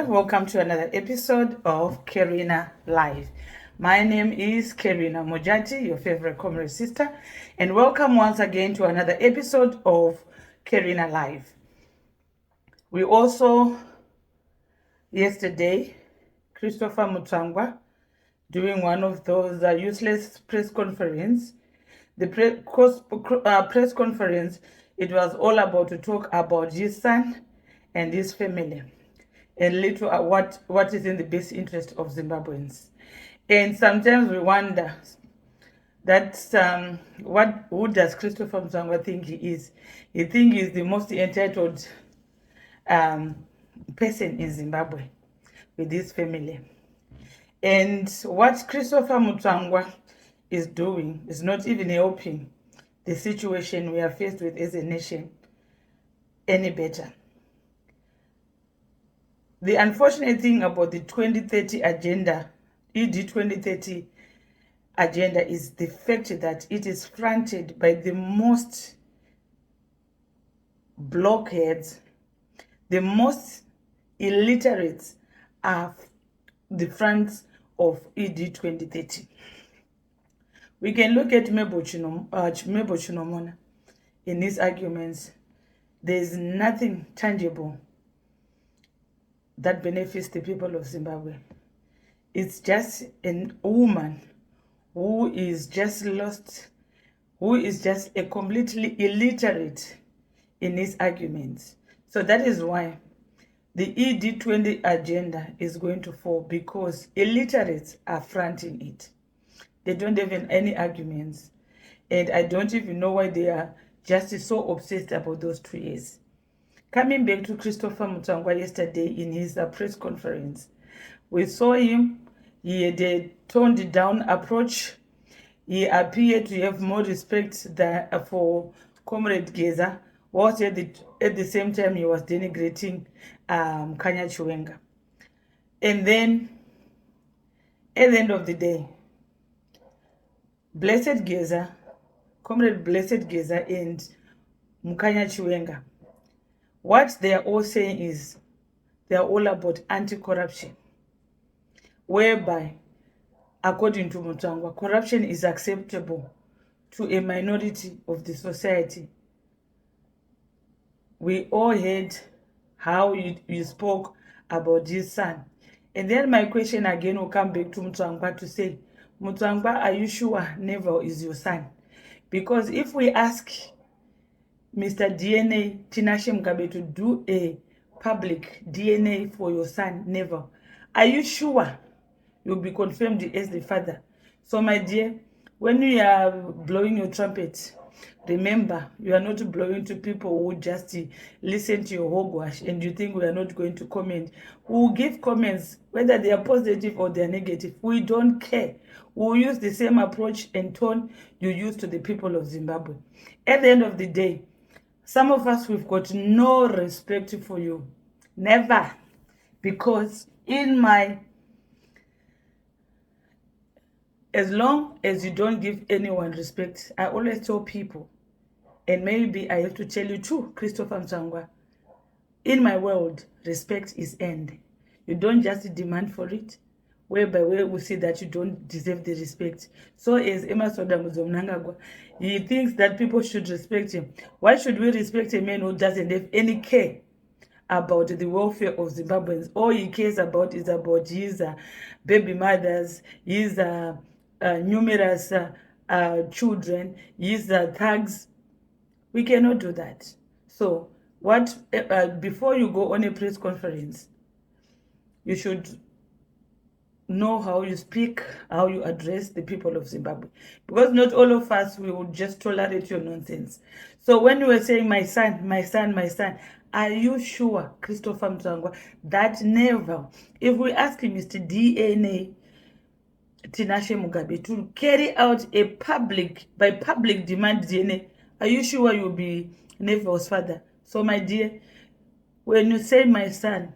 welcome to another episode of Karina Live. My name is Karina Mojati, your favorite comrade sister, and welcome once again to another episode of Karina Live. We also, yesterday, Christopher Mutangwa doing one of those useless press conference. The press conference, it was all about to talk about his son and his family, and little what is in the best interest of Zimbabweans. And sometimes we wonder that who does Christopher Mutsvangwa think he is? He thinks he's the most entitled person in Zimbabwe with his family. And what Christopher Mutsvangwa is doing is not even helping the situation we are faced with as a nation any better. The unfortunate thing about the 2030 agenda, ED 2030 agenda, is the fact that it is fronted by the most blockheads, the most illiterates are the front of ED 2030. We can look at Mebo Chinomona in his arguments. There is nothing tangible that benefits the people of Zimbabwe. It's just a woman who is just lost, who is just a completely illiterate in his arguments. So that is why the ED 20 agenda is going to fall, because illiterates are fronting it. They don't have any arguments, and I don't even know why they are just so obsessed about those 2 years. Coming back to Christopher Mutsvangwa yesterday in his press conference, we saw him. He had a toned down approach. He appeared to have more respect for Comrade Geza, whilst at the same time he was denigrating Kanya Chiwenga. And then, at the end of the day, Blessed Geza, Comrade Blessed Geza and Mukanya Chiwenga, what they are all saying is they are all about anti-corruption, whereby, according to Mutanga, corruption is acceptable to a minority of the society. We all heard how you spoke about his son. And then my question again will come back to Mutanga to say, Mutanga, are you sure Neville is your son? Because if we ask Mr. DNA Tinashe Mugabe to do a public DNA for your son Neville, are you sure you'll be confirmed as the father? So my dear, when you are blowing your trumpet, remember, you are not blowing to people who just listen to your hogwash and you think we are not going to comment. We will give comments, whether they are positive or they are negative. We don't care. We will use the same approach and tone you use to the people of Zimbabwe. At the end of the day, some of us, we've got no respect for you. Never. Because as long as you don't give anyone respect, I always tell people, and maybe I have to tell you too, Christopher Mutsvangwa, in my world, respect is earned. You don't just demand for it, whereby we see that you don't deserve the respect. So as Emma Mnangagwa, he thinks that people should respect him. Why should we respect a man who doesn't have any care about the welfare of Zimbabweans? All he cares about is about his baby mothers, his numerous children, his thugs. We cannot do that. So before you go on a press conference, you should know how you speak, how you address the people of Zimbabwe. Because not all of us will just tolerate your nonsense. So when you were saying, my son, my son, my son, are you sure, Christopher Mutsvangwa, that never, if we ask Mr. DNA Tinashe Mugabe to carry out a public demand DNA, are you sure you'll be Neville's father? So my dear, when you say my son,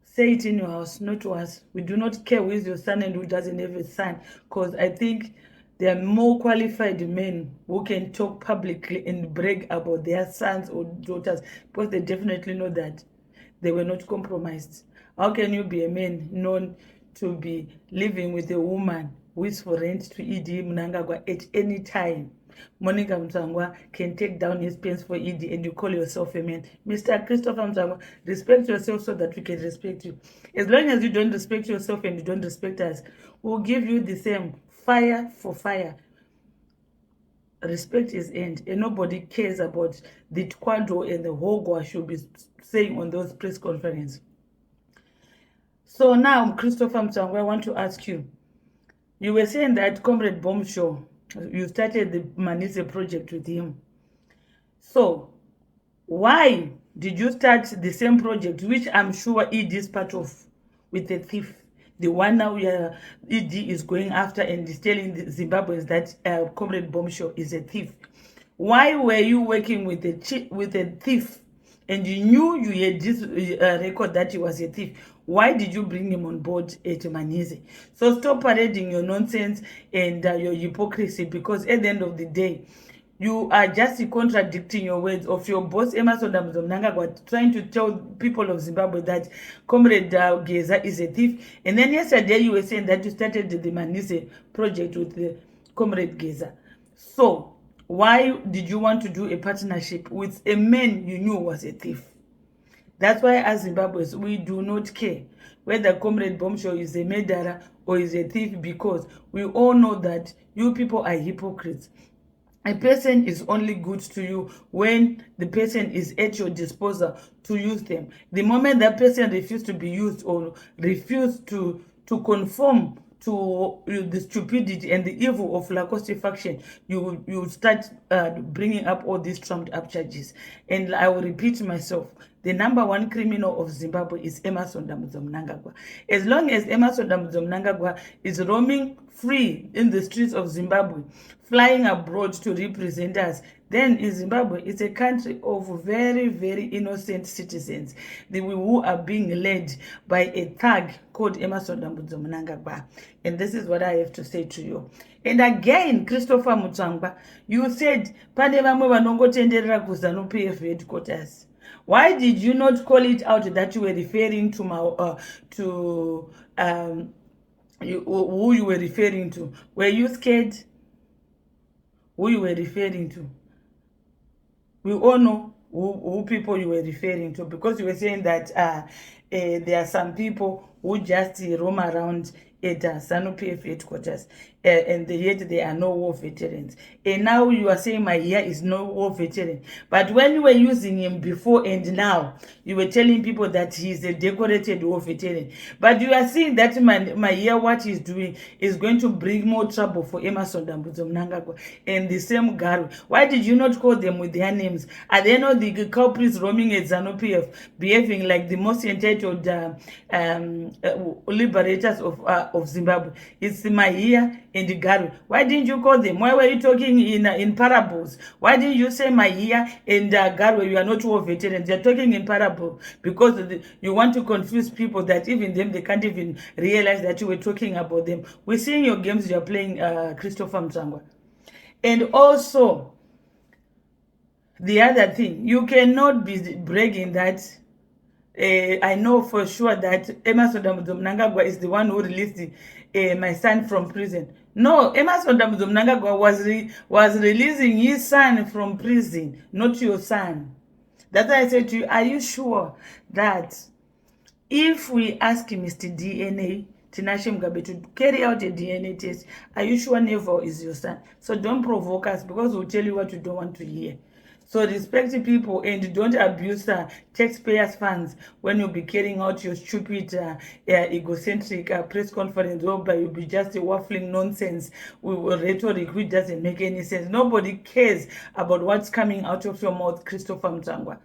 say it in your house, not to us. We do not care who is your son and who doesn't have a son, because I think there are more qualified men who can talk publicly and brag about their sons or daughters, because they definitely know that they were not compromised. How can you be a man known to be living with a woman who is for rent to ED Mutanga at any time? Monica Mutsvangwa can take down his pants for ED and you call yourself a man. Mr. Christopher Mutsvangwa, respect yourself so that we can respect you. As long as you don't respect yourself and you don't respect us, we'll give you the same fire for fire. Respect is end, and nobody cares about the Twado and the Hogwa should be saying on those press conferences. So now, Christopher Mutsvangwa, I want to ask you. You were saying that Comrade Bombshaw, you started the Manise project with him. So, why did you start the same project, which I'm sure ED is part of, with the thief? The one now ED is going after and is telling the Zimbabweans that Comrade Bombshaw is a thief. Why were you working with a thief and you knew you had this record that he was a thief? Why did you bring him on board at Manise? So stop parading your nonsense and your hypocrisy, because at the end of the day, you are just contradicting your words of your boss, Emerson Mnangagwa, trying to tell people of Zimbabwe that Comrade Geza is a thief. And then yesterday you were saying that you started the Manise project with the Comrade Geza. So why did you want to do a partnership with a man you knew was a thief? That's why as Zimbabweans, we do not care whether Comrade Bombshaw is a murderer or is a thief, because we all know that you people are hypocrites. A person is only good to you when the person is at your disposal to use them. The moment that person refuses to be used or refuses to conform to the stupidity and the evil of Lacoste faction, you start bringing up all these trumped up charges. And I will repeat myself. The number one criminal of Zimbabwe is Emerson Mnangagwa. As long as Emerson Mnangagwa is roaming free in the streets of Zimbabwe, flying abroad to represent us, then in Zimbabwe, it's a country of very, very innocent citizens who are being led by a thug called Emerson Mnangagwa. And this is what I have to say to you. And again, Christopher Mutsvangwa, you said, Pane vamwe vanongotenderera kuza no-PF headquarters. Why did you not call it out that you were referring to who you were referring to? Were you scared? Who you were referring to? We all know who people you were referring to, because you were saying that there are some people who just roam around at SANU-PF headquarters, and yet there are no war veterans. And now you are saying Mahiya is no war veteran. But when you were using him before and now, you were telling people that he is a decorated war veteran. But you are seeing that Mahiya, what he's doing is going to bring more trouble for Emerson Mnangagwa and the same Garo. Why did you not call them with their names? Are they not the culprits roaming at ZANU-PF, behaving like the most entitled liberators of Zimbabwe? It's Mahiya and Garo. Why didn't you call them? Why were you talking in parables? Why didn't you say Mahiya and Garo, you are not war veterans? They're talking in parable because you want to confuse people that even them, they can't even realize that you were talking about them. We're seeing your games you're playing, Christopher Mutsvangwa. And also, the other thing, you cannot be bragging that I know for sure that Emerson Mnangagwa is the one who released my son from prison. No, Emerson Mnangagwa was releasing his son from prison, not your son. That's why I said to you, are you sure that if we ask Mr. DNA, Tinashe Mugabe, to carry out a DNA test, are you sure Neville is your son? So don't provoke us, because we'll tell you what you don't want to hear. So respect people and don't abuse taxpayers' funds when you'll be carrying out your stupid, egocentric press conference, whereby you'll be just waffling nonsense with rhetoric which doesn't make any sense. Nobody cares about what's coming out of your mouth, Christopher Mutsvangwa.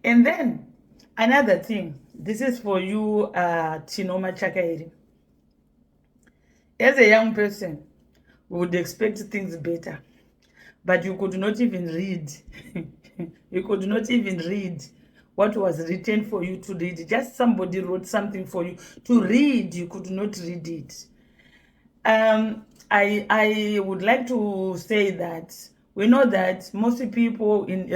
And then another thing, this is for you, Chinoma Chakairi. As a young person, we would expect things better. But you could not even read. You could not even read what was written for you to read. Just somebody wrote something for you to read. You could not read it. I would like to say that We know that most people, in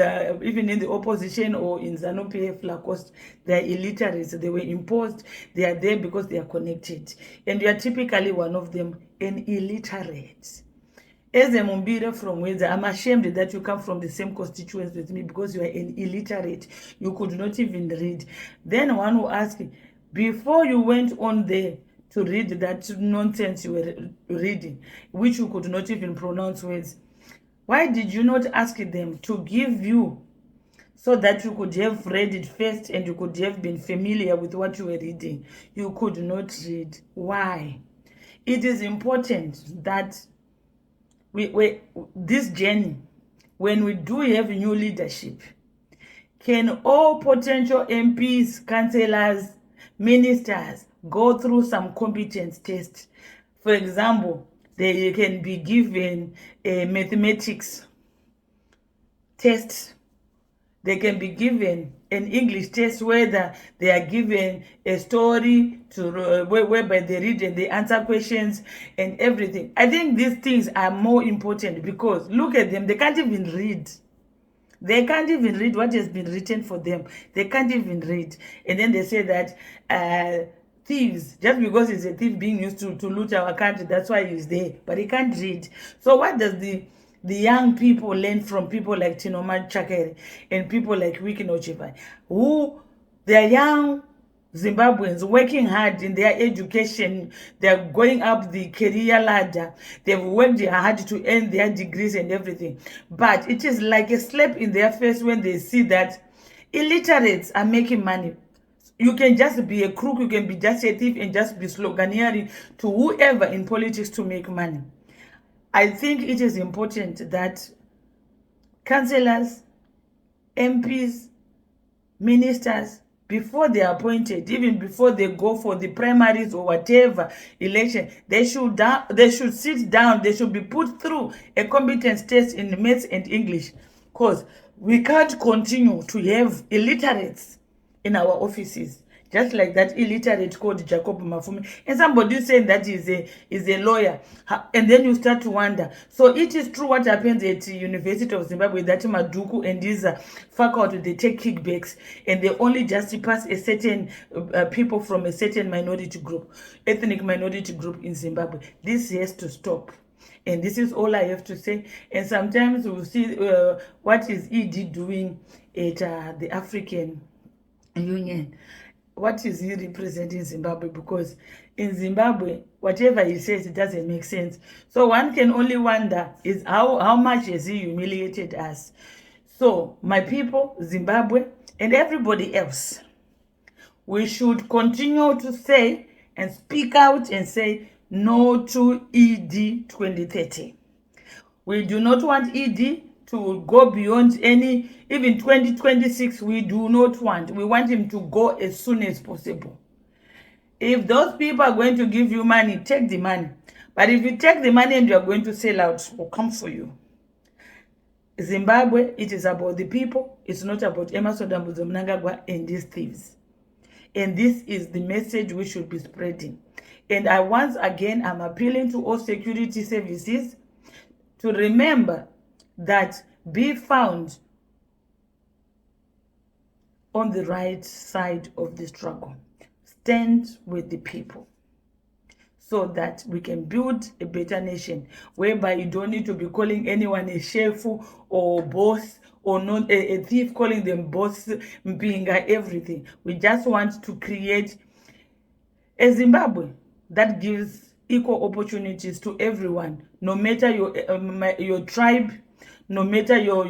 even in the opposition or in ZANU-PF, Lacoste, they are illiterates. They were imposed. They are there because they are connected. And you are typically one of them, an illiterate. As a Mumbira from Weza, I'm ashamed that you come from the same constituency with me because you are an illiterate. You could not even read. Then one will ask, before you went on there to read that nonsense you were reading, which you could not even pronounce words, why did you not ask them to give you so that you could have read it first and you could have been familiar with what you were reading? You could not read. Why? It is important that this journey, when we do have new leadership, can all potential MPs, councillors, ministers go through some competence test? For example, they can be given a mathematics test. They can be given an English test, whether they are given a story to whereby they read and they answer questions and everything. I think these things are more important because look at them, they can't even read. They can't even read what has been written for them. They can't even read. And then they say that thieves, just because he's a thief being used to loot our country, that's why he's there. But he can't read. So what does the young people learn from people like Tinoma Chakere and people like Wiki Nochivai, who they're young Zimbabweans working hard in their education, they're going up the career ladder, they've worked hard to earn their degrees and everything. But it is like a slap in their face when they see that illiterates are making money. You can just be a crook, you can be just a thief and just be sloganeering to whoever in politics to make money. I think it is important that councillors, MPs, ministers, before they are appointed, even before they go for the primaries or whatever election, they should sit down, they should be put through a competence test in maths and English, because we can't continue to have illiterates in our offices. Just like that illiterate called Jacob Mafumi. And somebody saying that is a lawyer. And then you start to wonder. So it is true what happens at the University of Zimbabwe, that Maduku and these faculty, they take kickbacks and they only just pass a certain people from a certain minority group, ethnic minority group in Zimbabwe. This has to stop. And this is all I have to say. And sometimes we'll see what is ED doing at the African Union. What is he representing Zimbabwe? Because in Zimbabwe, whatever he says, it doesn't make sense. So one can only wonder is how much has he humiliated us. So my people, Zimbabwe, and everybody else, we should continue to say and speak out and say no to ED 2030. We do not want ED to go beyond any, even 2026, we do not want. We want him to go as soon as possible. If those people are going to give you money, take the money. But if you take the money and you are going to sell out, we'll come for you. Zimbabwe, it is about the people. It's not about Emmerson Mnangagwa and these thieves. And this is the message we should be spreading. And once again, I'm appealing to all security services to remember that be found on the right side of the struggle. Stand with the people so that we can build a better nation whereby you don't need to be calling anyone a chef or boss or not a thief, calling them boss, mpinga, everything. We just want to create a Zimbabwe that gives equal opportunities to everyone, no matter your tribe, no matter your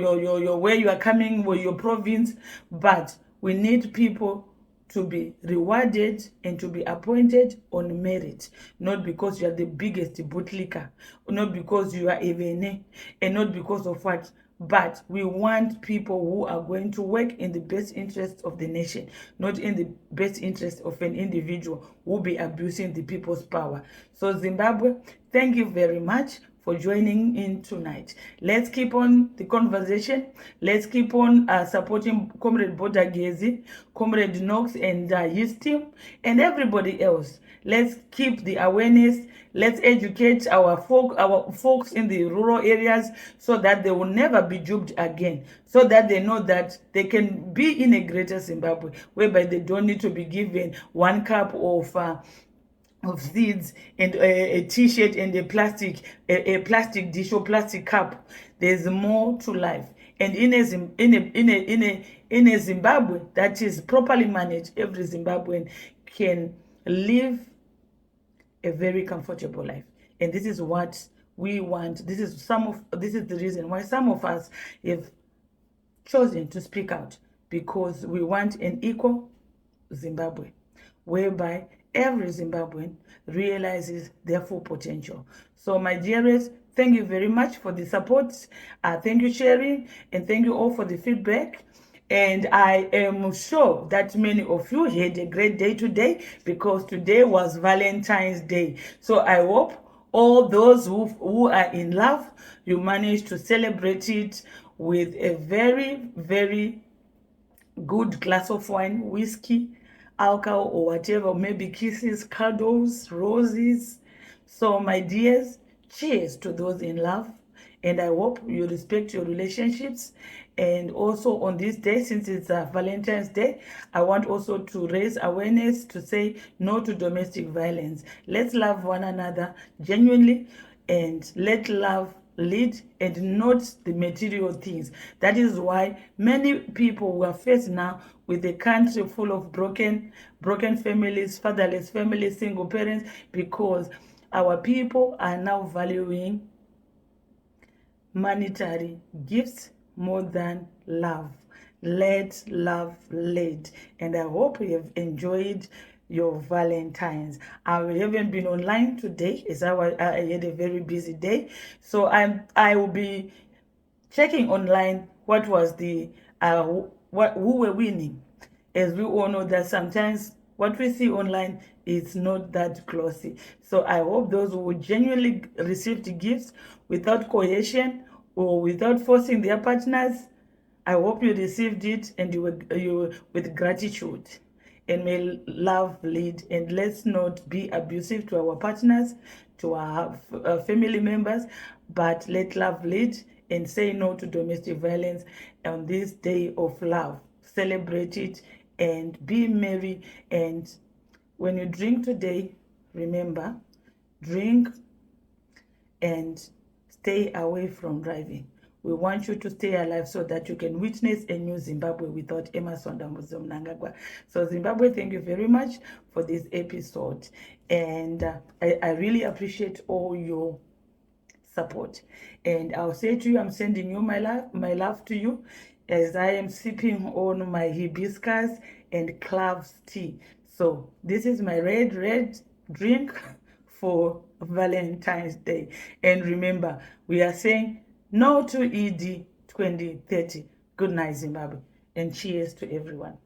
where you are coming or your province. But we need people to be rewarded and to be appointed on merit, not because you are the biggest bootlicker, not because you are a vene, and not because of what. But we want people who are going to work in the best interest of the nation, not in the best interest of an individual who will be abusing the people's power. So Zimbabwe, thank you very much for joining in tonight. Let's keep on the conversation. Let's keep on supporting Comrade Bodagezi, Comrade Knox, and his team, and everybody else. Let's keep the awareness. Let's educate our folks in the rural areas so that they will never be duped again, so that they know that they can be in a greater Zimbabwe, whereby they don't need to be given 1 cup of seeds and a t-shirt and a plastic dish or plastic cup. There's more to life, and in a Zimbabwe that is properly managed, every Zimbabwean can live a very comfortable life. And this is what we want. This is the reason why some of us have chosen to speak out, because we want an equal Zimbabwe, whereby every Zimbabwean realizes their full potential. So my dearest, thank you very much for the support. Thank you, sharing, and thank you all for the feedback. And I am sure that many of you had a great day today, because today was Valentine's Day. So I hope all those who are in love, you managed to celebrate it with a very, very good glass of wine, whiskey, alcohol, or whatever, maybe kisses, cuddles, roses. So my dears, cheers to those in love, and I hope you respect your relationships. And also on this day, since it's Valentine's Day, I want also to raise awareness to say no to domestic violence. Let's love one another genuinely, and let love lead and not the material things. That is why many people were faced now with a country full of broken families, fatherless families, single parents, because our people are now valuing monetary gifts more than love. Let love lead. And I hope you have enjoyed your Valentines. I haven't been online today, as I had a very busy day. So I will be checking online what was the who were winning, as we all know that sometimes what we see online is not that glossy. So I hope those who genuinely received gifts without coercion or without forcing their partners, I hope you received it and you were with gratitude. And may love lead, and let's not be abusive to our partners, to our family members, but let love lead, and say no to domestic violence on this day of love. Celebrate it and be merry. And when you drink today, remember, drink and stay away from driving. We want you to stay alive so that you can witness a new Zimbabwe without Emerson Mnangagwa. So Zimbabwe, thank you very much for this episode. And I really appreciate all your support. And I'll say to you, I'm sending you my love to you, as I am sipping on my hibiscus and cloves tea. So this is my red drink for Valentine's Day. And remember, we are saying no to ED 2030. Good night, Zimbabwe, and cheers to everyone.